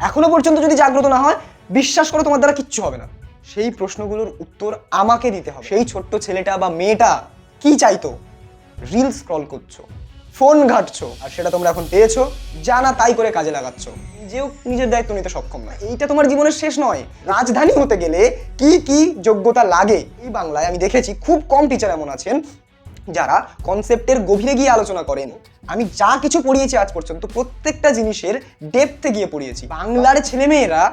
এখনো পর্যন্ত যদি জাগ্রত না হয়, বিশ্বাস করো তোমার দ্বারা কিচ্ছু হবে না। সেই প্রশ্নগুলোর উত্তর আমাকে দিতে হবে। সেই ছোট্ট ছেলেটা বা মেয়েটা কি চাইতো? রিল স্ক্রল করছো, ফোন ঘাটছো, আর সেটা তোমরা এখন পেয়েছো, জানা তাই করে কাজে লাগাচ্ছ। নিজেও নিজের দায়িত্ব নিতে সক্ষম নয়। এইটা তোমার জীবনের শেষ নয়। রাজধানী হতে গেলে কি কি যোগ্যতা লাগে, এই বাংলায় আমি দেখেছি খুব কম টিচার এমন আছেন যারা কনসেপ্টের গভীরে গিয়ে আলোচনা করেন। আমি যা কিছু পড়িয়েছি আজ পর্যন্ত প্রত্যেকটা জিনিসের ডেপথে গিয়ে পড়িয়েছি। বাংলার ছেলেমেয়েরা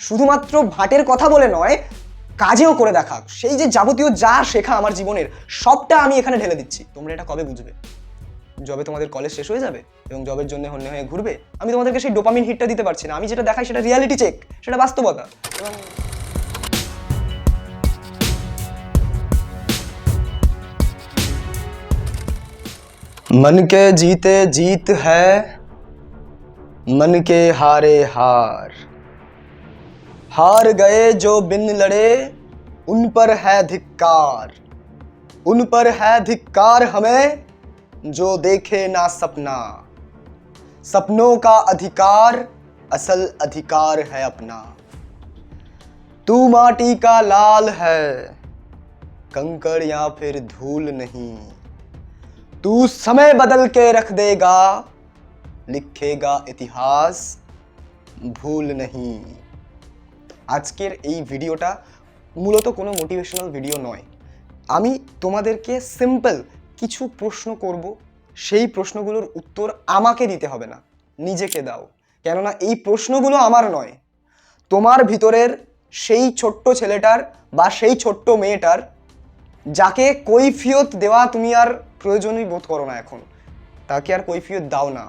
শুধুমাত্র ভাটের কথা বলে নয়, কাজেও করে দেখাক। সেই যে যাবতীয় যা শেখা আমার জীবনের, সবটা আমি এখানে ঢেলে দিচ্ছি। তোমরা এটা কবে বুঝবে? যবে তোমাদের কলেজ শেষ হয়ে যাবে এবং জবের জন্য হন্যে হয়ে ঘুরবে। আমি তোমাদেরকে সেই ডোপামিন হিটটা দিতে পারছি না। আমি যেটা দেখাই সেটা রিয়ালিটি চেক, সেটা বাস্তবতা। এবং मन के जीते जीत है, मन के हारे हार, हार गए जो बिन लड़े उन पर है धिक्कार, उन पर है धिक्कार हमें जो देखे ना सपना, सपनों का अधिकार असल अधिकार है अपना, तू माटी का लाल है कंकड़ या फिर धूल नहीं, तू समय बदल के रख देगा लिखेगा इतिहास ভুল নেই। আজকের এই ভিডিওটা মূলত কোনো মোটিভেশনাল ভিডিও নয়। আমি তোমাদেরকে সিম্পল কিছু প্রশ্ন করব, সেই প্রশ্নগুলোর উত্তর আমাকে দিতে হবে না, নিজেকে দাও। কেননা এই প্রশ্নগুলো আমার নয়, তোমার ভিতরের সেই ছোট্ট ছেলেটার বা সেই ছোট্ট মেয়েটার, যাকে কৈফিয়ত দেওয়া তুমি আর প্রয়োজনই বোধ করো না এখন, তাকে আর কৈফিয়ত দাও না।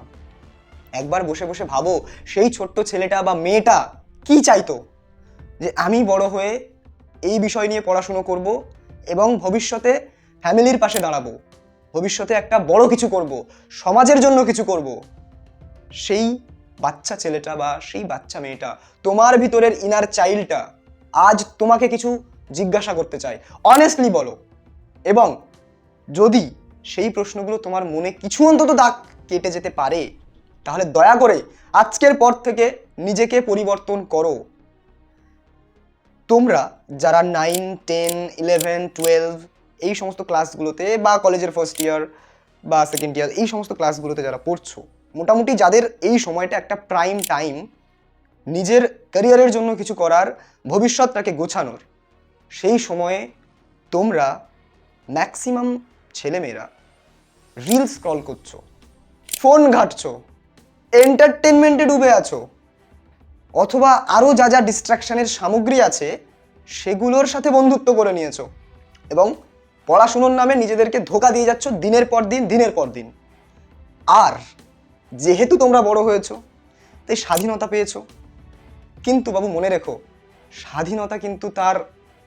একবার বসে বসে ভাবো, সেই ছোট্ট ছেলেটা বা মেয়েটা কি চাইতো? যে আমি বড় হয়ে এই বিষয় নিয়ে পড়াশুনো করব এবং ভবিষ্যতে ফ্যামিলির পাশে দাঁড়াবো, ভবিষ্যতে একটা বড় কিছু করব, সমাজের জন্য কিছু করব। সেই বাচ্চা ছেলেটা বা সেই বাচ্চা মেয়েটা, তোমার ভিতরের ইনার চাইল্ডটা আজ তোমাকে কিছু জিজ্ঞাসা করতে চায়। অনেস্টলি বলো। এবং যদি সেই প্রশ্নগুলো তোমার মনে কিছু অন্তত দাগ কেটে যেতে পারে, তাহলে দয়া করে আজকের পর থেকে নিজেকে পরিবর্তন করো। তোমরা যারা 9, 10, 11, 12 এই সমস্ত ক্লাসগুলোতে বা কলেজের ফার্স্ট ইয়ার বা সেকেন্ড ইয়ার এই সমস্ত ক্লাসগুলোতে যারা পড়ছো, মোটামুটি যাদের এই সময়টা একটা প্রাইম টাইম নিজের ক্যারিয়ারের জন্য কিছু করার, ভবিষ্যৎটাকে গোছানোর, সেই সময়ে তোমরা ম্যাক্সিমাম ছেলেমেয়েরা রিল স্ক্রল করছো, ফোন ঘাটছো, এন্টারটেনমেন্টে ডুবে আছো, অথবা আরও যা যা ডিস্ট্রাকশনের সামগ্রী আছে সেগুলোর সাথে বন্ধুত্ব করে নিয়েছো এবং পড়াশুনোর নামে নিজেদেরকে ধোঁকা দিয়ে যাচ্ছ দিনের পর দিন, দিনের পর দিন। আর যেহেতু তোমরা বড় হয়েছো, তাই স্বাধীনতা পেয়েছো। কিন্তু বাবু মনে রেখো,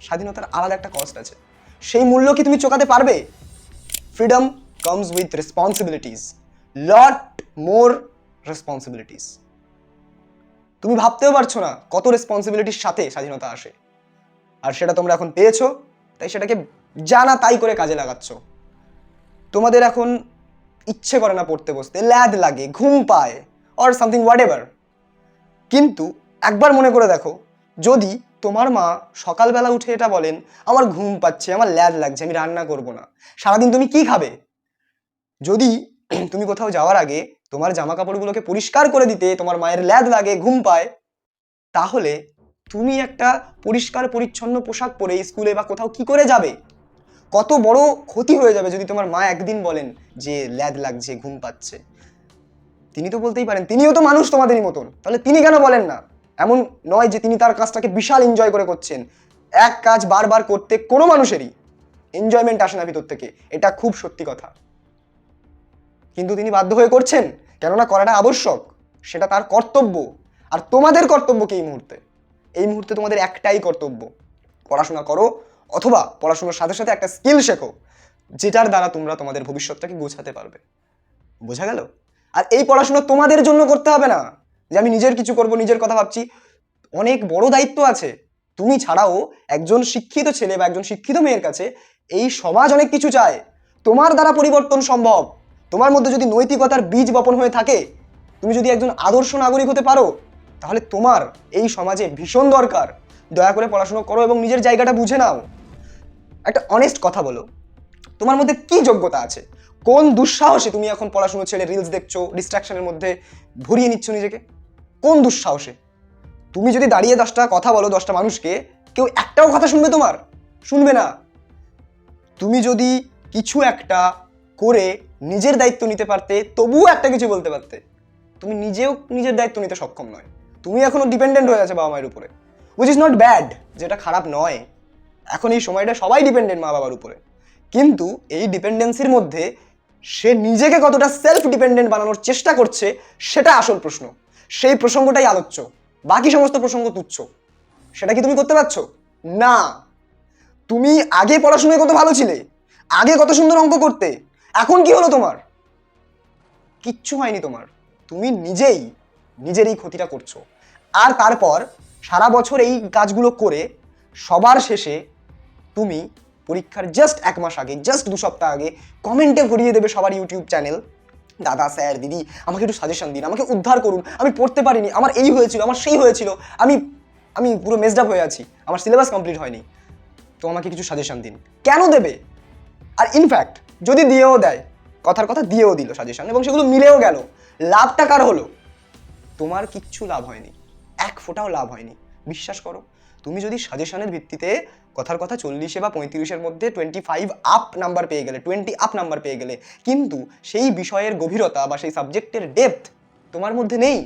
স্বাধীনতার আলাদা একটা কস্ট আছে। সেই মূল্য কি তুমি চোকাতে পারবে? Freedom comes with responsibilities, lot more responsibilities. তুমি ভাবতেও পারছো না কত রেসপন্সিবিলিটির সাথে স্বাধীনতা আসে। আর সেটা তোমরা এখন পেয়েছো, তাই সেটাকে জানা তাই করে কাজে লাগাচ্ছ। তোমাদের এখন ইচ্ছে করে না পড়তে বসতে, ল্যাদ লাগে, ঘুম পায়, অর সামথিং হোয়াট এভার। কিন্তু একবার মনে করে দেখো, যদি তোমার মা সকালবেলা উঠে এটা বলেন, আমার ঘুম পাচ্ছে, আমার ল্যাদ লাগছে, আমি রান্না করব না, সারাদিন তুমি কি খাবে? যদি তুমি কোথাও যাওয়ার আগে তোমার জামা কাপড়গুলোকে পরিষ্কার করে দিতে তোমার মায়ের ল্যাদ লাগে, ঘুম পায়, তাহলে তুমি একটা পরিষ্কার পরিচ্ছন্ন পোশাক পরে স্কুলে বা কোথাও কি করে যাবে? কত বড় ক্ষতি হয়ে যাবে যদি তোমার মা একদিন বলেন যে ল্যাদ লাগছে, ঘুম পাচ্ছে। তিনি তো বলতেই পারেন, তিনিও তো মানুষ তোমাদেরই মতন, তাহলে তিনি কেন বলেন না? এমন নয় যে তিনি তার কাজটাকে বিশাল এনজয় করে করছেন। এক কাজ বারবার করতে কোনো মানুষেরই এনজয়মেন্ট আসে না ভিতর থেকে, এটা খুব সত্যি কথা। কিন্তু তিনি বাধ্য হয়ে করছেন, কেননা করাটা আবশ্যক, সেটা তার কর্তব্য। আর তোমাদের কর্তব্য কি? এই মুহূর্তে তোমাদের একটাই কর্তব্য, পড়াশোনা করো, অথবা পড়াশোনার সাথে সাথে একটা স্কিল শেখো, যেটার দ্বারা তোমরা তোমাদের ভবিষ্যৎটাকে গোছাতে পারবে। বোঝা গেল? আর এই পড়াশোনা তোমাদের জন্য করতে হবে না যে আমি নিজের কিছু করব, নিজের কথা ভাবছি। অনেক বড় দায়িত্ব আছে। তুমি ছাড়াও একজন শিক্ষিত ছেলে বা একজন শিক্ষিত মেয়ের কাছে এই সমাজ অনেক কিছু চায়। তোমার দ্বারা পরিবর্তন সম্ভব। তোমার মধ্যে যদি নৈতিকতার বীজ বপন হয়ে থাকে, তুমি যদি একজন আদর্শ নাগরিক হতে পারো, তাহলে তোমার এই সমাজে ভীষণ দরকার দয়া করে পড়াশোনা করো এবং নিজের জায়গাটা বুঝে নাও। একটা অনেস্ট কথা বলো, তোমার মধ্যে কি যোগ্যতা আছে? কোন দুঃসাহসে তুমি এখন পড়াশোনা ছেড়ে রিলস দেখছো, ডিস্ট্রাকশনের মধ্যে ভরিয়ে নিচ্ছ নিজেকে? কোন দুঃসাহসে? তুমি যদি দাঁড়িয়ে 10টা কথা বলো 10টা মানুষকে, কেউ একটাও কথা শুনবে তোমার? শুনবে না। তুমি যদি কিছু একটা করে নিজের দায়িত্ব নিতে পারতে, তবুও একটা কিছু বলতে পারতে। তুমি নিজেও নিজের দায়িত্ব নিতে সক্ষম নয়, তুমি এখনো ডিপেন্ডেন্ট হয়ে আছে বাবা মায়ের উপরে, উইচ ইজ নট ব্যাড, যেটা খারাপ নয়। এখন এই সময়টা সবাই ডিপেন্ডেন্ট মা বাবার উপরে, কিন্তু এই ডিপেন্ডেন্সির মধ্যে সে নিজেকে কতটা সেলফ ডিপেন্ডেন্ট বানানোর চেষ্টা করছে সেটা আসল প্রশ্ন। সেই প্রসঙ্গটাই আলোচ্য, বাকি সমস্ত প্রসঙ্গ তুচ্ছ। সেটা কি তুমি করতে পারছো? না। তুমি আগে পড়াশোনায় কত ভালো ছিলে, আগে কত সুন্দর অঙ্ক করতে, এখন কি হলো তোমার? কিচ্ছু হয়নি তোমার। তুমি নিজেই নিজের এই ক্ষতিটা করছো। আর তারপর সারা বছর এই কাজগুলো করে সবার শেষে তুমি পরীক্ষার জাস্ট 1 মাস আগে, জাস্ট 2 সপ্তাহ আগে কমেন্টে ভরিয়ে দেবে সবার ইউটিউব চ্যানেল, দাদা স্যার দিদি আমাকে একটু সাজেশন দিন, আমাকে উদ্ধার করুন, আমি পড়তে পারিনি, আমার এই হয়েছিল, আমার সেই হয়েছিল, আমি আমি পুরো মেসড আপ হয়ে আছি, আমার সিলেবাস কমপ্লিট হয়নি, তো আমাকে কিছু সাজেশন দিন। কেন দেবে? আর ইনফ্যাক্ট যদি দিয়েও দেয়, কথার কথা দিয়েও দিল সাজেশন এবং সেগুলো মিলেও গেল, লাভটা কার হলো? তোমার কিচ্ছু লাভ হয়নি, এক ফোঁটাও লাভ হয়নি। বিশ্বাস করো, তুমি যদি সাজেশনের ভিত্তিতে কথার কথা 40 বা 35-এর মধ্যে 25 আপ নাম্বার পেয়ে গেলে, 20 আপ নাম্বার পেয়ে গেলে, কিন্তু সেই বিষয়ের গভীরতা বা সেই সাবজেক্টের ডেপথ তোমার মধ্যে নেই,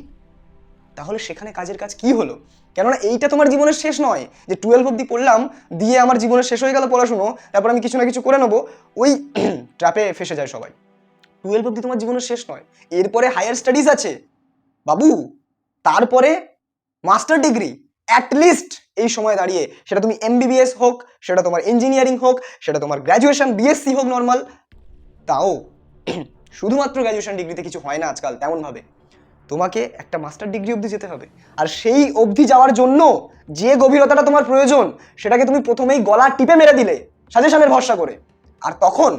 তাহলে সেখানে কাজের কাজ কি হলো? কেননা এইটা তোমার জীবনের শেষ নয় যে 12 অবধি পড়লাম, দিয়ে আমার জীবনের শেষ হয়ে গেল পড়াশুনো, তারপর আমি কিছু না কিছু করে নেবো। ওই ট্র্যাপে ফেসে যায় সবাই। 12 অবধি তোমার জীবনের শেষ নয়, এরপরে হায়ার স্টাডিজ আছে বাবু, তারপরে মাস্টার ডিগ্রি অ্যাটলিস্ট এই সময় দাঁড়িয়ে, সেটা তুমি MBBS হোক, সেটা তোমার ইঞ্জিনিয়ারিং হোক, সেটা তোমার গ্র্যাজুয়েশন BSc হোক নর্মাল, তাও শুধুমাত্র গ্র্যাজুয়েশন ডিগ্রিতে কিছু হয় না আজকাল তেমনভাবে, তোমাকে একটা মাস্টার ডিগ্রি অবধি যেতে হবে। আর সেই অবধি যাওয়ার জন্য যে গভীরতাটা তোমার প্রয়োজন, সেটাকে তুমি প্রথমেই গলা টিপে মেরে দিলে সাজেশনের ভরসা করে। আর তখন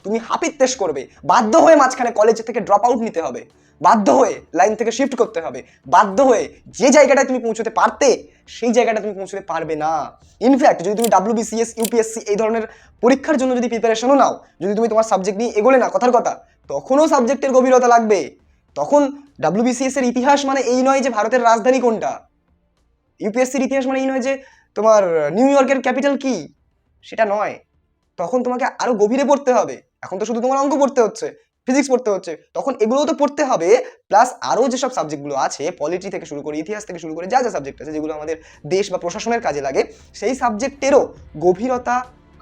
তুমি হাপিত্তেশ করবে, বাধ্য হয়ে মাঝখানে কলেজ থেকে ড্রপ আউট নিতে হবে, বাধ্য হয়ে লাইন থেকে শিফট করতে হবে, বাধ্য হয়ে যে জায়গাটায় তুমি পৌঁছতে পারতে সেই জায়গাটা তুমি পৌঁছতে পারবে না। ইনফ্যাক্ট যদি তুমি WBCS UPSC এই ধরনের পরীক্ষার জন্য যদি প্রিপারেশনও নাও, যদি তুমি তোমার সাবজেক্ট নিয়ে এগোলে না, কথার কথা, তখনও সাবজেক্টের গভীরতা লাগবে। তখন WBCS এর ইতিহাস মানে এই নয় যে ভারতের রাজধানী কোনটা, ইউপিএসসির ইতিহাস মানে এই নয় যে তোমার নিউ ইয়র্কের ক্যাপিটাল কি, সেটা নয়। তখন তোমাকে আরো গভীরে পড়তে হবে। এখন তো শুধু তোমার অঙ্ক পড়তে হচ্ছে, ফিজিক্স পড়তে হচ্ছে, তখন এগুলোও তো পড়তে হবে, প্লাস আরও যেসব সাবজেক্টগুলো আছে, পলিটি থেকে শুরু করে ইতিহাস থেকে শুরু করে যা যা সাবজেক্ট আছে যেগুলো আমাদের দেশ বা প্রশাসনের কাজে লাগে, সেই সাবজেক্টেরও গভীরতা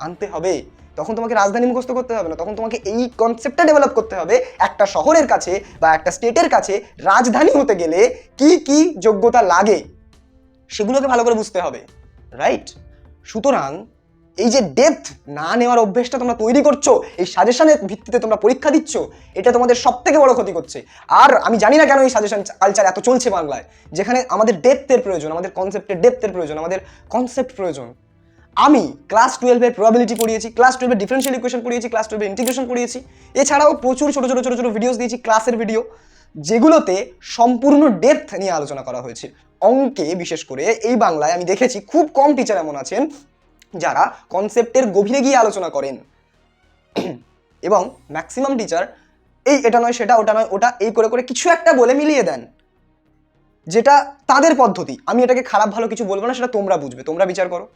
আনতে হবে। তখন তোমাকে রাজধানী মুখস্থ করতে হবে না, তখন তোমাকে এই কনসেপ্টটা ডেভেলপ করতে হবে, একটা শহরের কাছে বা একটা স্টেটের কাছে রাজধানী হতে গেলে কি কি যোগ্যতা লাগে সেগুলোকে ভালো করে বুঝতে হবে, রাইট? সুতরাং এই যে ডেপথ না নেওয়ার অভ্যেসটা তোমরা তৈরি করছো, এই সাজেশনের ভিত্তিতে তোমরা পরীক্ষা দিচ্ছ, এটা তোমাদের সব থেকে বড় ক্ষতি করছে। আর আমি জানি না কেন এই সাজেশন কালচার এত চলছে বাংলায়, যেখানে আমাদের ডেপথের প্রয়োজন, আমাদের কনসেপ্টের ডেপথের প্রয়োজন, আমাদের কনসেপ্ট প্রয়োজন। আমি ক্লাস 12-এর প্রবাবিলিটি পড়িয়েছি, ক্লাস 12-এর ডিফারেন্সিয়াল ইকুয়েশন পড়িয়েছি, ক্লাস 12-এর ইন্টিগ্রেশন পড়িয়েছি, এছাড়াও প্রচুর ছোট ছোট ছোট ছোট ভিডিওস দিয়েছি, ক্লাসের ভিডিও, যেগুলোতে সম্পূর্ণ ডেপথ নিয়ে আলোচনা করা হয়েছে। অঙ্কে বিশেষ করে এই বাংলায় আমি দেখেছি খুব কম টিচার এমন আছেন যারা কনসেপ্টের গভীরে গিয়ে আলোচনা করেন, এবং ম্যাক্সিমাম টিচার এই এটা নয় সেটা, ওটা নয় ওটা, এই করে করে কিছু একটা বলে মিলিয়ে দেন, যেটা তাদের পদ্ধতি। আমি এটাকে খারাপ ভালো কিছু বলবো না, সেটা তোমরা বুঝবে, তোমরা বিচার করো।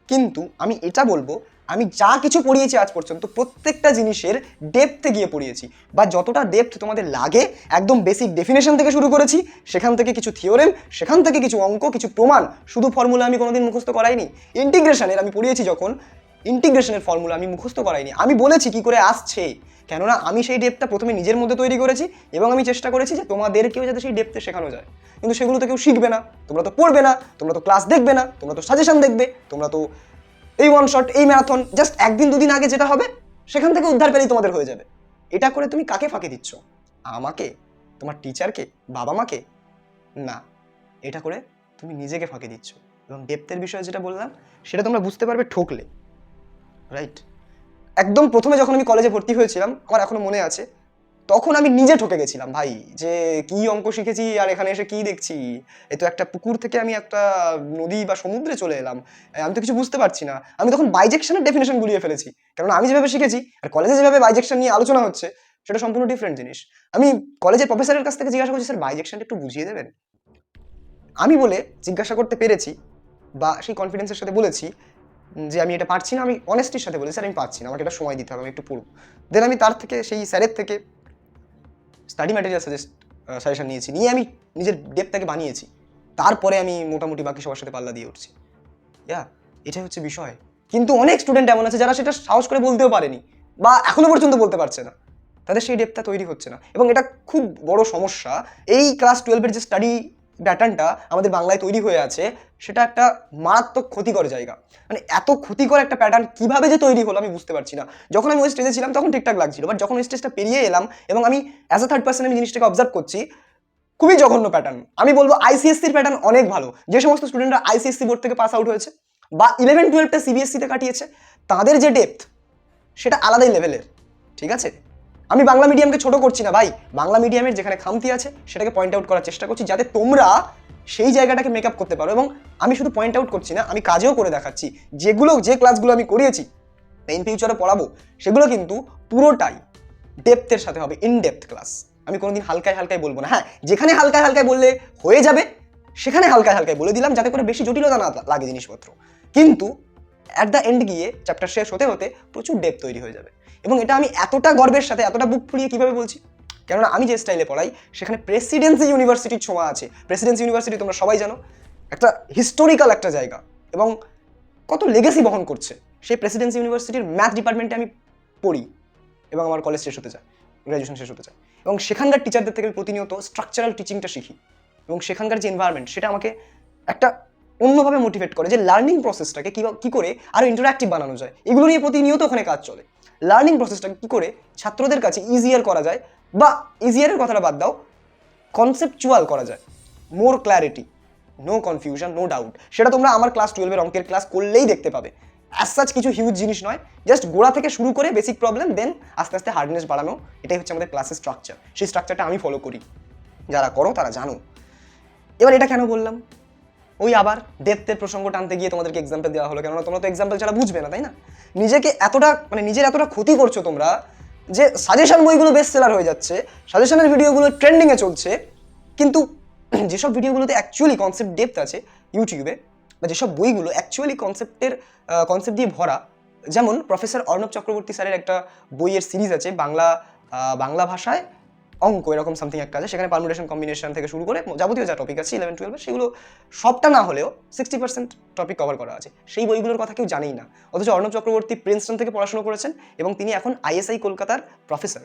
কিন্তু আমি এটা বলবো, আমি যা কিছু পড়িয়েছি আজ পর্যন্ত প্রত্যেকটা জিনিসের ডেপথে গিয়ে পড়িয়েছি, বা যতটা ডেপথ তোমাদের লাগে, একদম বেসিক ডেফিনেশন থেকে শুরু করেছি, সেখান থেকে কিছু থিওরেম, সেখান থেকে কিছু অঙ্ক, কিছু প্রমাণ, শুধু ফর্মুলা আমি কোনোদিন মুখস্থ করাইনি। ইন্টিগ্রেশনের আমি পড়িয়েছি যখন, ইন্টিগ্রেশনের ফর্মুলা আমি মুখস্থ করাইনি, আমি বলেছি কি করে আসছে, কেননা আমি সেই ডেপথটা প্রথমে নিজের মধ্যে তৈরি করেছি এবং আমি চেষ্টা করেছি যে তোমাদেরকেও যাতে সেই ডেপথে শেখানো যায়। কিন্তু সেগুলো তো কেউ শিখবে না, তোমরা তো পড়বে না, তোমরা তো ক্লাস দেখবে না, তোমরা তো সাজেশন দেখবে, তোমরা তো এই ওয়ান শট, এই ম্যারাথন, জাস্ট একদিন দুদিন আগে যেটা হবে সেখান থেকে উদ্ধার পেলেই তোমাদের হয়ে যাবে। এটা করে তুমি কাকে ফাঁকি দিচ্ছ? আমাকে? তোমার টিচারকে? বাবা মাকে? না, এটা করে তুমি নিজেকে ফাঁকি দিচ্ছ। এবং ডেপথের বিষয়ে যেটা বললাম সেটা তোমরা বুঝতে পারবে ঠকলে, রাইট? একদম প্রথমে যখন আমি কলেজে ভর্তি হয়েছিলাম, আমার এখনো মনে আছে, তখন আমি নিজে ঠকে গেছিলাম ভাই, যে কি অঙ্ক শিখেছি আর এখানে এসে কি দেখছি, এ তো একটা পুকুর থেকে আমি একটা নদী বা সমুদ্রে চলে এলাম, আমি তো কিছু বুঝতে পারছি না। আমি তখন বাইজেকশনের ডেফিনেশন গুলিয়ে ফেলেছি, কারণ আমি যেভাবে শিখেছি আর কলেজে যেভাবে বাইজেকশন নিয়ে আলোচনা হচ্ছে সেটা সম্পূর্ণ ডিফারেন্ট জিনিস। আমি কলেজের প্রফেসরের কাছ থেকে জিজ্ঞাসা করছি, স্যার বাইজেকশনটা একটু বুঝিয়ে দেবেন। আমি বলে জিজ্ঞাসা করতে পেরেছি বা সেই কনফিডেন্সের সাথে বলেছি যে আমি এটা পারছি না, আমি অনেস্টির সাথে বলেছি স্যার আমি পারছি না, আমাকে এটা সময় দিতে হবে, আমি একটু পড়ব। দেন আমি তার থেকে, সেই স্যারের থেকে স্টাডি ম্যাটেরিয়াল সাজেশন নিয়েছি, নিয়ে আমি নিজের ডেপটাকে বানিয়েছি, তারপরে আমি মোটামুটি বাকি সবার সাথে পাল্লা দিয়ে উঠছি। এটাই হচ্ছে বিষয়। কিন্তু অনেক স্টুডেন্ট এমন আছে যারা সেটা সাহস করে বলতেও পারেনি বা এখনো পর্যন্ত বলতে পারছে না, তাদের সেই ডেপটা তৈরি হচ্ছে না, এবং এটা খুব বড় সমস্যা। এই ক্লাস 12-এর যে স্টাডি প্যাটার্নটা আমাদের বাংলায় তৈরি হয়ে আছে, সেটা একটা মারাত্মক ক্ষতিকর জায়গা। মানে এত ক্ষতিকর একটা প্যাটার্ন কিভাবে যে তৈরি হলো আমি বুঝতে পারছি না। যখন আমি ওই স্টেজে ছিলাম তখন ঠিকঠাক লাগছিল, বাট যখন ওই স্টেজটা পেরিয়ে এলাম এবং আমি অ্যাজ আ থার্ড পার্সন আমি জিনিসটাকে অবজার্ভ করছি, খুবই জঘন্য প্যাটার্ন। আমি বলবো আইসিএসসির প্যাটার্ন অনেক ভালো। যে সমস্ত স্টুডেন্টরা আইসিএসসি বোর্ড থেকে পাস আউট হয়েছে বা 11-12টা সিবিএসসিতে কাটিয়েছে, তাদের যে ডেপথ সেটা আলাদাই লেভেলের, ঠিক আছে? আমি বাংলা মিডিয়ামকে ছোট করছি না ভাই, বাংলা মিডিয়ামের যেখানে খামতি আছে সেটাকে পয়েন্ট আউট করার চেষ্টা করছি, যাতে তোমরা সেই জায়গাটাকে মেক আপ করতে পারো। এবং আমি শুধু পয়েন্ট আউট করছি না, আমি কাজেও করে দেখাচ্ছি। যে ক্লাসগুলো আমি করিয়েছি, ইন ফিউচারে পড়াবো, সেগুলো কিন্তু পুরোটাই ডেপথের সাথে হবে, ইন ডেপথ ক্লাস। আমি কোনোদিন হালকায় হালকায় বলবো না। হ্যাঁ, যেখানে হালকায় হালকায় বললে হয়ে যাবে সেখানে হালকায় হালকায় বলে দিলাম, যাতে করে বেশি জটিলতা না লাগে জিনিসপত্র। কিন্তু অ্যাট দ্য এন্ড গিয়ে চ্যাপ্টার শেষ হতে হতে প্রচুর ডেপথ তৈরি হয়ে যাবে। এবং এটা আমি এতটা গর্বের সাথে, এতটা বুক ফুলিয়ে কীভাবে বলছি, কেননা আমি যে স্টাইলে পড়াই সেখানে প্রেসিডেন্সি ইউনিভার্সিটির ছোঁয়া আছে। প্রেসিডেন্সি ইউনিভার্সিটি তোমরা সবাই জানো, একটা হিস্টোরিক্যাল একটা জায়গা এবং কত লেগেসি বহন করছে। সেই প্রেসিডেন্সি ইউনিভার্সিটির ম্যাথ ডিপার্টমেন্টে আমি পড়ি এবং আমার কলেজ শেষ হতে চায়, গ্র্যাজুয়েশন শেষ হতে চায়, এবং সেখানকার টিচারদের থেকে প্রতিনিয়ত স্ট্রাকচারাল টিচিংটা শিখি। এবং সেখানকার যে এনভায়রনমেন্ট সেটা আমাকে একটা অন্যভাবে মোটিভেট করে, যে লার্নিং প্রসেসটাকে কী করে আরও ইন্টারঅ্যাক্টিভ বানানো যায়, এগুলো নিয়ে প্রতিনিয়ত ওখানে কাজ চলে। লার্নিং প্রসেসটাকে কী করে ছাত্রদের কাছে ইজিয়ার করা যায়, বা ইজিয়ারের কথাটা বাদ দাও, কনসেপচুয়াল করা যায়, more clarity, no confusion, no doubt. সেটা তোমরা আমার ক্লাস 12-এর অঙ্কের ক্লাস করলেই দেখতে পাবে। অ্যাজ সাচ কিছু হিউজ জিনিস নয়, জাস্ট গোড়া থেকে শুরু করে বেসিক প্রবলেম, দেন আস্তে আস্তে হার্ডনেস বাড়ানো, এটাই হচ্ছে আমাদের ক্লাসের স্ট্রাকচার। সেই স্ট্রাকচারটা আমি ফলো করি, যারা করো তারা জানো। এবার এটা কেন বললাম, ওই আবার ডেপথের প্রসঙ্গ টানতে গিয়ে তোমাদেরকে এক্সাম্পল দেওয়া হলো, কেননা তোমরা তো এক্সাম্পল ছাড়া বুঝবে না, তাই না? নিজেকে এতটা, মানে নিজের এতটা ক্ষতি করছো তোমরা, যে সাজেশন বইগুলো বেস্ট সেলার হয়ে যাচ্ছে, সাজেশনের ভিডিওগুলো ট্রেন্ডিংয়ে চলছে, কিন্তু যেসব ভিডিওগুলোতে অ্যাকচুয়ালি কনসেপ্ট ডেপথ আছে ইউটিউবে, বা যেসব বইগুলো অ্যাকচুয়ালি কনসেপ্ট দিয়ে ভরা, যেমন প্রফেসর অর্ণব চক্রবর্তী স্যারের একটা বইয়ের সিরিজ আছে, বাংলা ভাষায় অঙ্ক, এরকম সামথিং একটা আছে, সেখানে পারমুটেশন কম্বিনেশন থেকে শুরু করে যাবতীয় যা টপিক আছে 11-12, সেগুলো সবটা না হলেও 60% টপিক কভার করা আছে। সেই বইগুলোর কথা কেউ জানেই না, অথচ অর্ণব চক্রবর্তী প্রিন্সটন থেকে পড়াশোনা করেছেন এবং তিনি এখন আইএসআই কলকাতার প্রফেসর।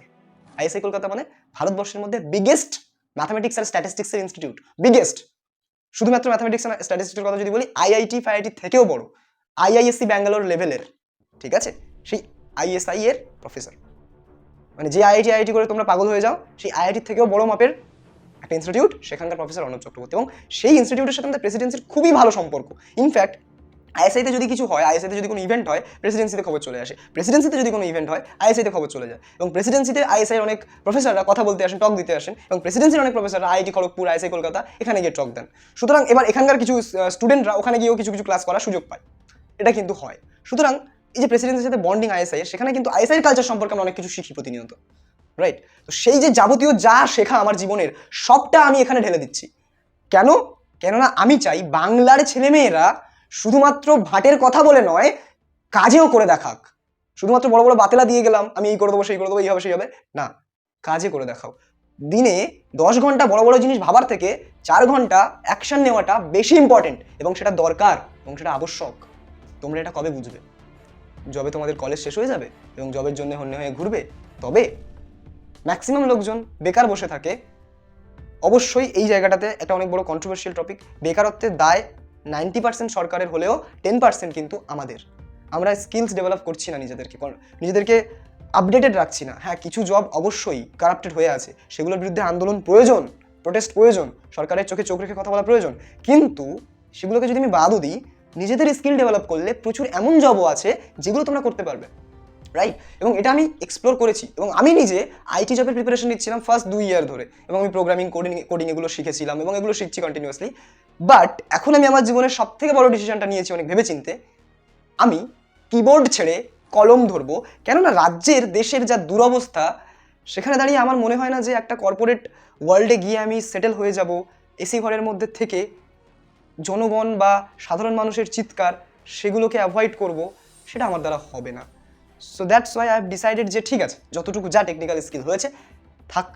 আইএসআই কলকাতা মানে ভারতবর্ষের মধ্যে বিগেস্ট ম্যাথামেটিক্স আর স্ট্যাটিস্টিক্সের ইনস্টিটিউট, বিগেস্ট। শুধুমাত্র ম্যাথামেটিক্স আর স্ট্যাটিস্টিক্সের কথা যদি বলি, আইআইটি ফাইআইটি থেকেও বড়, আইআইএসসি ব্যাঙ্গালোর লেভেলের, ঠিক আছে? সেই আইএসআই এর প্রফেসর, মানে যে আইআইটি করে তোমরা পাগল হয়ে যাও, সেই আইআইটির থেকেও বড় মাপের একটা ইনস্টিটিউট, সেখানকার প্রফেসর অর্ণব চক্রবর্তী। এবং সেই ইনস্টিটিউটের সাথে আমাদের প্রেসিডেন্সির খুবই ভালো সম্পর্ক। ইনফ্যাক্ট আইএসআইতে যদি কিছু হয়, আইএসআইতে যদি কোনো ইভেন্ট হয়, প্রেসিডেন্সিতে খবর চলে আসে, প্রেসিডেন্সিতে যদি কোনো ইভেন্ট হয়, আইএসআইতে খবর চলে যায়, এবং প্রেসিডেন্সিতে আইএসআইয়ের অনেক প্রফেসররা কথা বলতে আসেন, টক দিতে আসেন, এবং প্রেসিডেন্সির অনেক প্রফেসররা আইআইটি খড়গপুর, আইএসআই কলকাতা এখানে গিয়ে টক দেন। সুতরাং এবার এখানকার কিছু স্টুডেন্টরা ওখানে গিয়েও কিছু ক্লাস করার সুযোগ পায়, এটা কিন্তু হয়। সুতরাং এই যে প্রেসিডেন্সির সাথে বন্ডিং আইএসআই এর, সেখানে কিন্তু আইএসআইয়ের কালচার সম্পর্কে আমরা অনেক কিছু শিখি প্রতিনিয়ত, রাইট? তো সেই যে যাবতীয় যা শেখা আমার জীবনের, সবটা আমি এখানে ঢেলে দিচ্ছি। কেননা আমি চাই বাংলার ছেলেমেয়েরা শুধুমাত্র ভাটের কথা বলে নয়, কাজেও করে দেখাক। শুধুমাত্র বড় বড় বাতেলা দিয়ে গেলাম, আমি এই করে দেবো, সেই করে দেবো, এই হবে সেই হবে, না, কাজে করে দেখাও। দিনে 10 ঘন্টা বড় বড় জিনিস ভাবার থেকে 4 ঘন্টা অ্যাকশন নেওয়াটা বেশি ইম্পর্টেন্ট, এবং সেটা দরকার এবং সেটা আবশ্যক। তোমরা এটা কবে বুঝবে? যবে তোমাদের কলেজ শেষ হয়ে যাবে এবং জবের জন্য হন্যে হয়ে ঘুরবে, তবে। ম্যাক্সিমাম লোকজন বেকার বসে থাকে। অবশ্যই এই জায়গাটাতে একটা অনেক বড় কন্ট্রোভার্সিয়াল টপিক। বেকারত্বের দায় 90% সরকারের হলেও 10% কিন্তু আমাদের। আমরা স্কিলস ডেভেলপ করছি না, নিজেদেরকে আপডেটেড রাখছি না। হ্যাঁ, কিছু জব অবশ্যই কারাপ্টেড হয়ে আছে, সেগুলোর বিরুদ্ধে আন্দোলন প্রয়োজন, প্রোটেস্ট প্রয়োজন, সরকারের চোখে চোখ রেখে কথা বলা প্রয়োজন, কিন্তু সেগুলোকে যদি আমি বাদও দিই, নিজেদের স্কিল ডেভেলপ করলে প্রচুর এমন জবও আছে যেগুলো তোমরা করতে পারবে, রাইট? এবং এটা আমি এক্সপ্লোর করেছি এবং আমি নিজে আইটি জবের প্রিপারেশন নিচ্ছিলাম ফার্স্ট 2 ইয়ার ধরে এবং আমি প্রোগ্রামিং কোডিং এগুলো শিখেছিলাম এবং এগুলো শিখছি কন্টিনিউয়াসলি। বাট এখন আমি আমার জীবনের সবথেকে বড় ডিসিশনটা নিয়েছি অনেক ভেবেচিন্তে, আমি কিবোর্ড ছেড়ে কলম ধরবো। কেননা রাজ্যের দেশের যা দুরবস্থা, সেখানে দাঁড়িয়ে আমার মনে হয় না যে একটা কর্পোরেট ওয়ার্ল্ডে গিয়ে আমি সেটেল হয়ে যাব এসি ঘরের মধ্যে থেকে জনগণ বা সাধারণ মানুষের চিৎকার সেগুলোকে অ্যাভয়েড করব, সেটা আমার দ্বারা হবে না। So that's why I have decided যে ঠিক আছে, যতটুকু যা টেকনিক্যাল স্কিল হয়েছে থাক,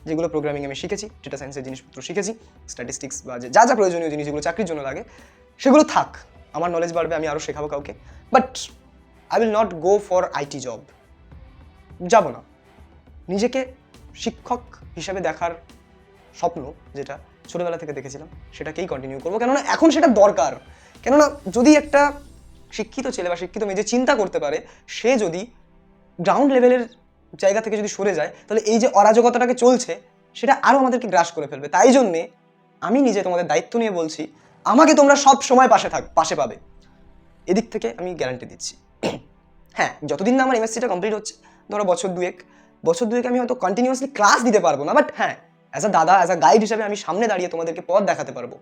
যেগুলো প্রোগ্রামিং আমি শিখেছি, ডেটা সায়েন্সের জিনিসপত্র শিখেছি, স্ট্যাটিস্টিক্স বা যা যা প্রয়োজনীয় জিনিস যেগুলো চাকরির জন্য লাগে সেগুলো থাক, আমার নলেজ বাড়বে, আমি আরও শেখাবো কাউকে। But I will not go for IT job, যাব না। নিজেকে শিক্ষক হিসাবে দেখার স্বপ্ন, যেটা ছোটোবেলা থেকে দেখেছিলাম, সেটাকেই কন্টিনিউ করবো। কেননা এখন সেটা দরকার। কেননা যদি একটা শিক্ষিত ছেলে বা শিক্ষিত মেয়ে যে চিন্তা করতে পারে, সে যদি গ্রাউন্ড লেভেলের জায়গা থেকে যদি সরে যায়, তাহলে এই যে অরাজকতাটাকে চলছে সেটা আরও আমাদেরকে গ্রাস করে ফেলবে। তাই জন্যে আমি নিজে তোমাদের দায়িত্ব নিয়ে বলছি, আমাকে তোমরা সব সময় পাশে পাবে, এদিক থেকে আমি গ্যারান্টি দিচ্ছি। হ্যাঁ, যতদিন না আমার এমএসসিটা কমপ্লিট হচ্ছে, ধরো বছর দুয়েক আমি হয়তো কন্টিনিউয়াসলি ক্লাস দিতে পারবো না, বাট হ্যাঁ, অ্যাজ আ দাদা, অ্যাজ আ গাইড হিসাবে আমি সামনে দাঁড়িয়ে তোমাদেরকে পথ দেখাতে পারবো,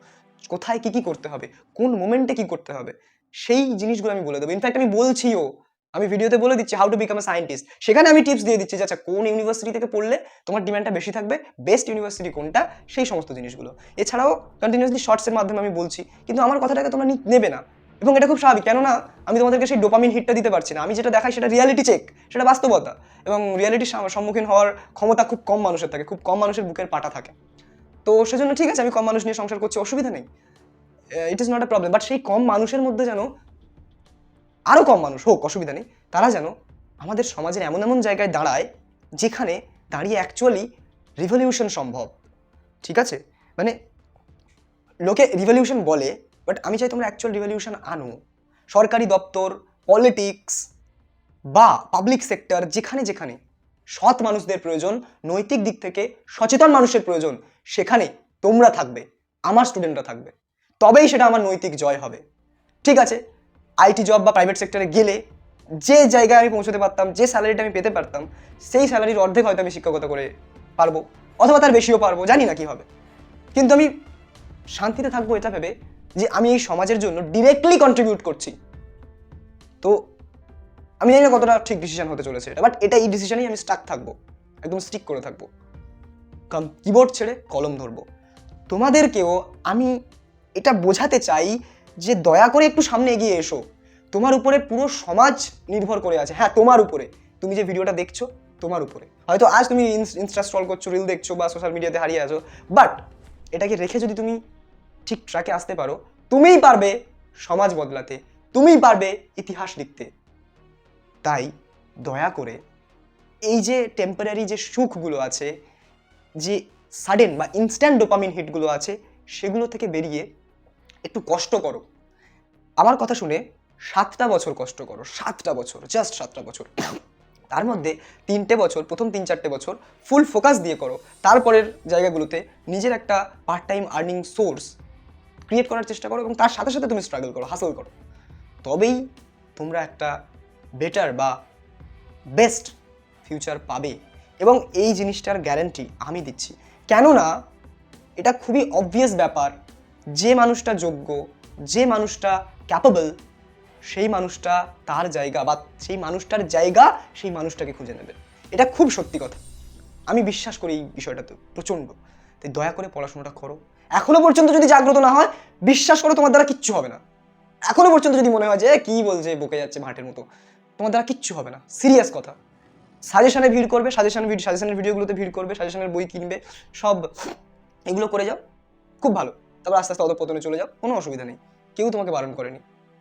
কোথায় কী কী করতে হবে, কোন মোমেন্টে কী করতে হবে, সেই জিনিসগুলো আমি বলে দেবো। ইনফ্যাক্ট আমি বলছিও, আমি ভিডিওতে বলে দিচ্ছি how to become a scientist. সেখানে আমি টিপস দিয়ে দিচ্ছি যে আচ্ছা কোন ইউনিভার্সিটি থেকে পড়লে তোমার ডিমান্ডটা বেশি থাকবে, বেস্ট ইউনিভার্সিটি কোনটা, সেই সমস্ত জিনিসগুলো। এছাড়াও কন্টিনিউয়াসলি শর্টসের মাধ্যমে আমি বলছি, কিন্তু আমার কথাটাকে তোমরা নেবে না, এবং এটা খুব স্বাভাবিক। কেননা আমি তোমাদেরকে সেই ডোপামিন হিটটা দিতে পারছি না। আমি যেটা দেখাই সেটা রিয়ালিটি চেক, সেটা বাস্তবতা, এবং রিয়ালিটির সম্মুখীন হওয়ার ক্ষমতা খুব কম মানুষের থাকে, খুব কম মানুষের বুকের পাটা থাকে। তো সেজন্য ঠিক আছে, আমি কম মানুষ নিয়ে সংসার করছি, অসুবিধা নেই, it is not a problem. But সেই কম মানুষের মধ্যে যেন আরও কম মানুষ হোক, অসুবিধা নেই, তারা যেন আমাদের সমাজের এমন এমন জায়গায় দাঁড়ায় যেখানে দাঁড়িয়ে অ্যাকচুয়ালি রিভলিউশন সম্ভব। ঠিক আছে, মানে লোকে রিভলিউশন বলে, বাট আমি চাই তোমরা অ্যাকচুয়াল রিভলিউশন আনো। সরকারি দপ্তর, পলিটিক্স বা পাবলিক সেক্টর, যেখানে যেখানে সৎ মানুষদের প্রয়োজন, নৈতিক দিক থেকে সচেতন মানুষের প্রয়োজন, সেখানে তোমরা থাকবে, আমার স্টুডেন্টরা থাকবে, তবেই সেটা আমার নৈতিক জয় হবে। ঠিক আছে, আইটি জব বা প্রাইভেট সেক্টরে গেলে যে জায়গায় আমি পৌঁছতে পারতাম, যে স্যালারিটা আমি পেতে পারতাম, সেই স্যালারির অর্ধেক হয়তো আমি শিক্ষকতা করে পারবো, অথবা তার বেশিও পারবো, জানি না কী হবে। কিন্তু আমি শান্তিতে থাকবো এটা ভেবে যে আমি এই সমাজের জন্য ডিরেক্টলি কন্ট্রিবিউট করছি। তো আমি জানি না কতটা ঠিক ডিসিশন হতে চলেছে এটা, বাট এটা এই ডিসিশনেই আমি স্টাক থাকবো, একদম স্টিক করে থাকবো, কিবোর্ড ছেড়ে কলম ধরবো। তোমাদেরকেও আমি এটা বোঝাতে চাই যে দয়া করে একটু সামনে এগিয়ে এসো। তোমার উপরে পুরো সমাজ নির্ভর করে আছে। হ্যাঁ, তোমার উপরে, তুমি যে ভিডিওটা দেখছো তোমার উপরে। হয়তো আজ তুমি ইনস্টা স্ক্রল করছো, রিল দেখছো বা সোশ্যাল মিডিয়াতে হারিয়ে আছো, বাট এটাকে রেখে যদি তুমি ঠিক ট্র্যাকে আসতে পারো, তুমিই পারবে সমাজ বদলাতে, তুমিই পারবে ইতিহাস লিখতে। তাই দয়া করে এই যে টেম্পোরারি যে সুখগুলো আছে, যে সাডেন বা ইনস্ট্যান্ট ডোপামিন হিটগুলো আছে, সেগুলো থেকে বেরিয়ে একটু কষ্ট করো। আমার কথা শুনে 7টা বছর কষ্ট করো, 7টা বছর, জাস্ট 7টা বছর। তার মধ্যে 3টে বছর, প্রথম 3-4টে বছর ফুল ফোকাস দিয়ে করো। তারপরের জায়গাগুলোতে নিজের একটা part time earning source create করার চেষ্টা করো, এবং তার সাথে সাথে তুমি স্ট্রাগল করো, হাসল করো। তবেই তোমরা একটা বেটার বা বেস্ট ফিউচার পাবে, এবং এই জিনিসটার গ্যারান্টি আমি দিচ্ছি। কেননা এটা খুবই অবভিয়াস ব্যাপার, যে মানুষটা যোগ্য, যে মানুষটা ক্যাপেবল, সেই মানুষটা তার জায়গা বা সেই মানুষটার জায়গা সেই মানুষটাকে খুঁজে নেবে। এটা খুব সত্যি কথা, আমি বিশ্বাস করি এই বিষয়টাতে প্রচণ্ড। তাই দয়া করে পড়াশোনাটা করো। এখনো পর্যন্ত যদি জাগ্রত না হয়, বিশ্বাস করো তোমার দ্বারা কিচ্ছু হবে না। এখনো পর্যন্ত যদি মনে হয় যে কী বলছে, বকে যাচ্ছে ভাটের মতো, তোমার দ্বারা কিচ্ছু হবে না, সিরিয়াস কথা। সাজেশনে ভিড় করবে, সাজেশনের ভিডিওগুলোতে ভিড় করবে, সাজেশনের বই কিনবে, সব এগুলো করে যাও, খুব ভালো। তারপর আস্তে আস্তে অধঃপতনে চলে যাও, কোনো অসুবিধা নেই, কেউ তোমাকে বারণ করেনি।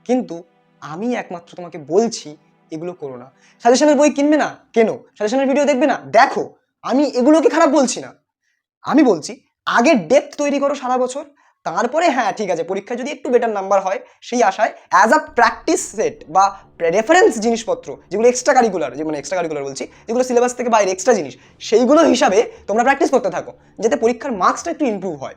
কিন্তু আমি একমাত্র তোমাকে বলছি এগুলো করো না। সাজেশনের বই কিনবে না কেন, সাজেশনের ভিডিও দেখবে না, দেখো, আমি এগুলোকে খারাপ বলছি না। আমি বলছি আগে ডেপথ তৈরি করো সারা বছর, তারপরে হ্যাঁ ঠিক আছে, পরীক্ষায় যদি একটু বেটার নাম্বার হয় সেই আশায় অ্যাজ আ প্র্যাকটিস সেট বা রেফারেন্স জিনিসপত্র, যেগুলো এক্সট্রা কারিকুলার, মানে এক্সট্রা কারিকুলার বলছি, যেগুলো সিলেবাস থেকে বাইরে এক্সট্রা জিনিস, সেইগুলো হিসাবে তোমরা প্র্যাকটিস করতে থাকো, যাতে পরীক্ষার মার্কসটা একটু ইমপ্রুভ হয়।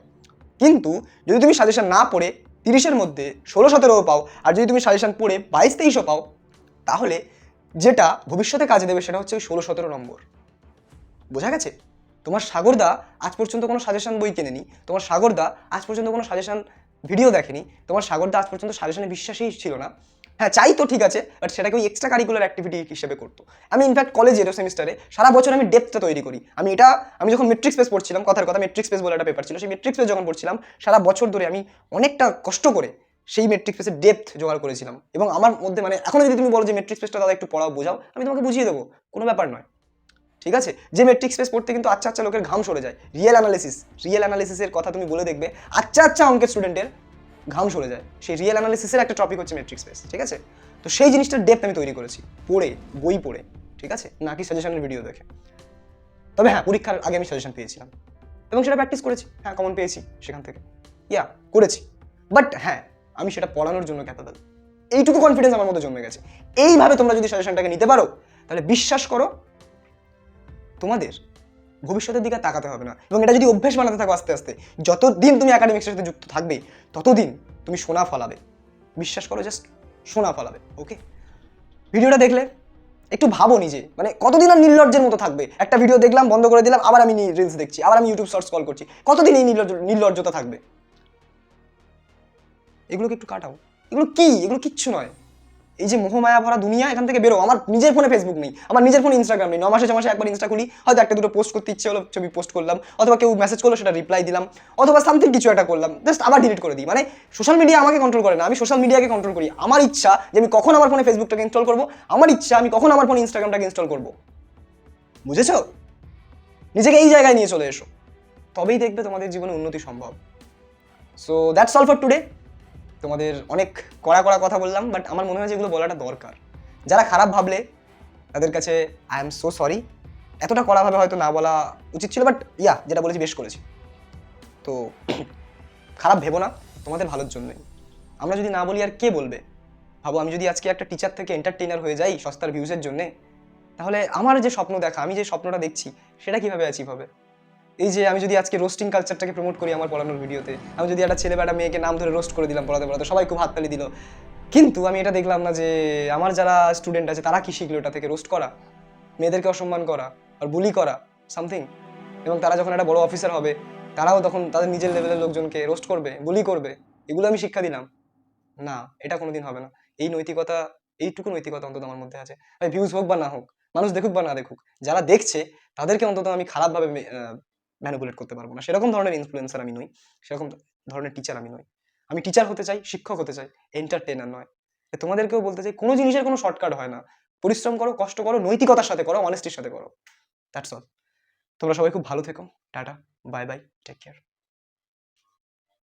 কিন্তু যদি তুমি সাজেশন না পড়ে 30-এর মধ্যে 16-17ও পাও, আর যদি তুমি সাজেশন পড়ে 22-23ও পাও, তাহলে যেটা ভবিষ্যতে কাজে দেবে সেটা হচ্ছে ওই 16-17 নম্বর। বোঝা গেছে? তোমার সাগরদা আজ পর্যন্ত কোনো সাজেশন বই কেনেনি, তোমার সাগরদা আজ পর্যন্ত কোনো সাজেশন ভিডিও দেখেনি, তোমার সাগরদা আজ পর্যন্ত সাজেশনে বিশ্বাসী ছিল না। হ্যাঁ, চাই তো ঠিক আছে, বাট সেটাকে ওই এক্সট্রা কারিকুলার অ্যাক্টিভিটি হিসেবে করতো। আমি ইনফ্যাক্ট কলেজের সেমিস্টারে সারা বছর আমি ডেপথটা তৈরি করি। আমি যখন মেট্রিক স্পেস পড়ছিলাম, কথার কথা মেট্রিক স্পেস বলে একটা পেপার ছিল, সেই মেট্রিক স্পেস যখন পড়ছিলাম সারা বছর ধরে আমি অনেকটা কষ্ট করে সেই মেট্রিক স্পেসের ডেপথ জোগাড় করেছিলাম। এবং আমার মধ্যে মানে এখনো যদি তুমি বলো যে মেট্রিক স্পেসটা দাদা একটু পড়াও বোঝাও, আমি তোমাকে বুঝিয়ে দেবো, কোনো ব্যাপার নয়। ঠিক আছে? যে মেট্রিক স্পেস পড়তে কিন্তু আচ্ছা আচ্ছা লোকের ঘাম সরে যায়। রিয়েল অ্যানালিসিসের কথা তুমি বলে দেখবে, আচ্ছা আচ্ছা অঙ্কের স্টুডেন্টের ঘাম সরে যায়। সেই রিয়েল অ্যানালিসিসের একটা টপিক হচ্ছে মেট্রিক স্পেস। ঠিক আছে? তো সেই জিনিসটার ডেপথ আমি তৈরি করেছি পড়ে, বই পড়ে। ঠিক আছে? নাকি সাজেশনের ভিডিও দেখে। তবে হ্যাঁ, পরীক্ষার আগে আমি সাজেশন পেয়েছিলাম এবং সেটা প্র্যাকটিস করেছি। হ্যাঁ, কমন পেয়েছি সেখান থেকে, করেছি। বাট হ্যাঁ, আমি সেটা পড়ানোর জন্য ক্যাপাবল। এইটুকু কনফিডেন্স আমার মধ্যে জমে গেছে। এইভাবে তোমরা যদি সাজেশনটাকে নিতে পারো, তাহলে বিশ্বাস করো তোমাদের ভবিষ্যতের দিকে তাকাতে হবে না। এবং এটা যদি অভ্যেস বানাতে থাকো আস্তে আস্তে, যতদিন তুমি একাডেমিক্সের সাথে যুক্ত থাকবে ততদিন তুমি সোনা ফলাবে। বিশ্বাস করো, জাস্ট সোনা ফলাবে। ওকে, ভিডিওটা দেখলে একটু ভাবো নিজে, মানে কতদিন আর নির্লজ্জের মতো থাকবে? একটা ভিডিও দেখলাম, বন্ধ করে দিলাম, আবার আমি রিলস দেখছি, আবার আমি ইউটিউব শর্টস কল করছি, কতদিন এই নির্লজ্জতা থাকবে? এগুলোকে একটু কাটাও। এগুলো কিচ্ছু নয়। এই যে মোহমায়া ভরা দুনিয়া, এখান থেকে বেরো। আমার নিজের ফোনে ফেসবুক নেই, আমার নিজের ফোনে ইনস্টাগ্রাম নেই। 9 মাসে 6 মাসে একবার ইনস্টা খুলি, হয়তো একটা দুটো পোস্ট করতে ইচ্ছে হলো, ছবি পোস্ট করলাম, অথবা কেউ মেসেজ করলো সেটা রিপ্লাই দিলাম, অথবা সামথিং কিছু একটা করলাম, জাস্ট আবার ডিলিট করে দিই। মানে সোশ্যাল মিডিয়া আমাকে কন্ট্রোল করে না, আমি সোশ্যাল মিডিয়াকে কন্ট্রোল করি। আমার ইচ্ছা যে আমি কখন আমার ফোনে ফেসবুকটাকে ইনস্টল করবো, আমার ইচ্ছা আমি কখন আমার ফোনে ইনস্টাগ্রামটাকে ইনস্টল করবো। বুঝেছো? নিজেকে এই জায়গায় নিয়ে চলে এসো, তবেই দেখবে তোমাদের জীবনে উন্নতি সম্ভব। So that's all for today. তোমাদের অনেক কড়া কড়া কথা বললাম, বাট আমার মনে হয় যেগুলো বলাটা দরকার। যারা খারাপ ভাবলে তাদের কাছে আই এম সো সরি। এতটা কড়াভাবে হয়তো না বলা উচিত ছিল, বাট যেটা বলেছি বেশ করেছি। তো খারাপ ভেবো না, তোমাদের ভালোর জন্যই। আমরা যদি না বলি আর কে বলবে? ভাবো, আমি যদি আজকে একটা টিচার থেকে এন্টারটেইনার হয়ে যাই সস্তার ভিউজের জন্যে, তাহলে আমার যে স্বপ্ন দেখা, আমি যে স্বপ্নটা দেখছি, সেটা কিভাবে অ্যাচিভ হবে? এই যে আমি যদি আজকে রোস্টিং কালচারটাকে প্রমোট করি আমার পড়ানোর ভিডিওতে, আমি যদি একটা ছেলে বা একটা মেয়েকে নাম ধরে রোস্ট করে দিলাম পড়াতে পড়াতে, সবাই খুব হাততালি দিল, কিন্তু আমি এটা দেখলাম না যে আমার যারা স্টুডেন্ট আছে তারা কি শিখলো এটা থেকে? রোস্ট করা, মেয়েদেরকে অসম্মান করা, আর বুলি করা, সামথিং। এবং তারা যখন একটা বড় অফিসার হবে, তারাও তখন তাদের নিজের লেভেলের লোকজনকে রোস্ট করবে, বুলি করবে। এগুলো আমি শিক্ষা দিলাম না, এটা কোনোদিন হবে না। এই নৈতিকতা, এইটুকু নৈতিকতা অন্তত আমার মধ্যে আছে। ভাই, ভিউজ হোক বা না হোক, মানুষ দেখুক বা না দেখুক, যারা দেখছে তাদেরকে অন্তত আমি খারাপভাবে ম্যানিপুলেট করতে পারবো না। সেরকম ধরনের ইনফ্লুয়েন্সার আমি নই, সেরকম ধরনের টিচার আমি নই। আমি টিচার হতে চাই, শিক্ষক হতে চাই, এন্টারটেনার নয়। তোমাদেরকেও বলতে চাই, কোনো জিনিসের কোনো শর্টকাট হয় না। পরিশ্রম করো, কষ্ট করো, নৈতিকতার সাথে করো, অনেস্টির সাথে করো। That's all. তোমরা সবাই খুব ভালো থেকো। Tata, bye bye, take care.